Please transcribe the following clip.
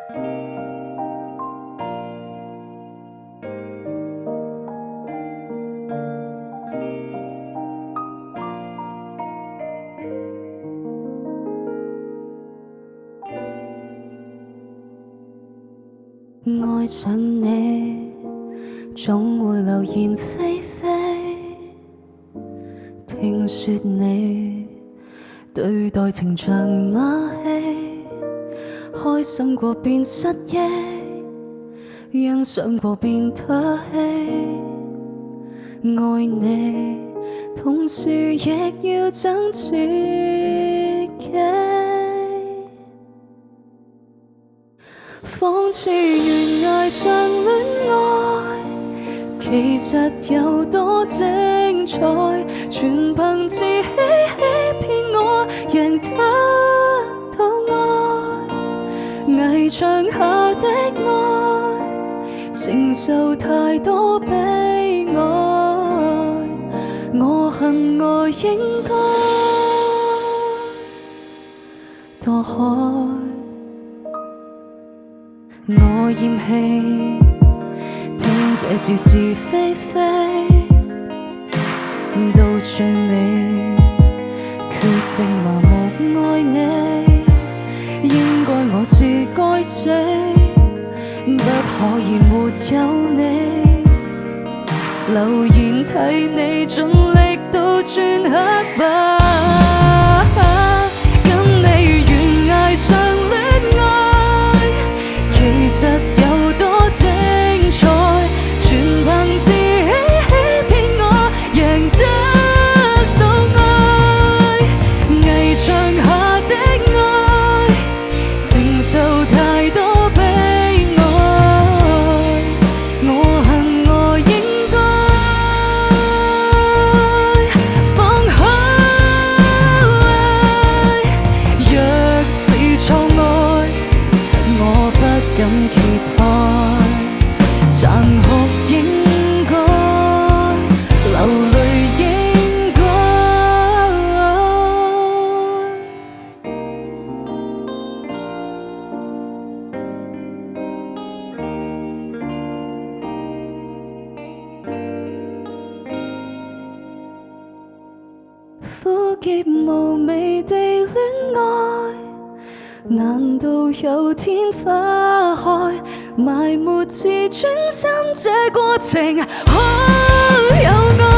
愛上你，總會流言蜚蜚。聽說你對待情像馬戲，開心過便失憶，欣賞過便唾棄。愛你，同時亦要憎自己。仿似懸崖上戀愛，其實有多精彩，全憑自欺欺騙我，贏得到愛。危牆下的愛，承受太多悲哀，我恨我應該墮海。我厭棄聽這是是非非，到最尾決定麻木愛你，應該我是該死，不可以沒有你。留言替你盡力倒轉黑白，跟你懸崖上戀愛，其實有多精彩，全憑自欺欺騙我，贏得到愛。危牆下的愛，承受太多悲哀，我恨我應該放開。若是錯愛，我不敢揭開，殘酷應該，流淚應該。苦澀無味地戀愛，難道有天花開，埋沒自尊心這過程，可有愛？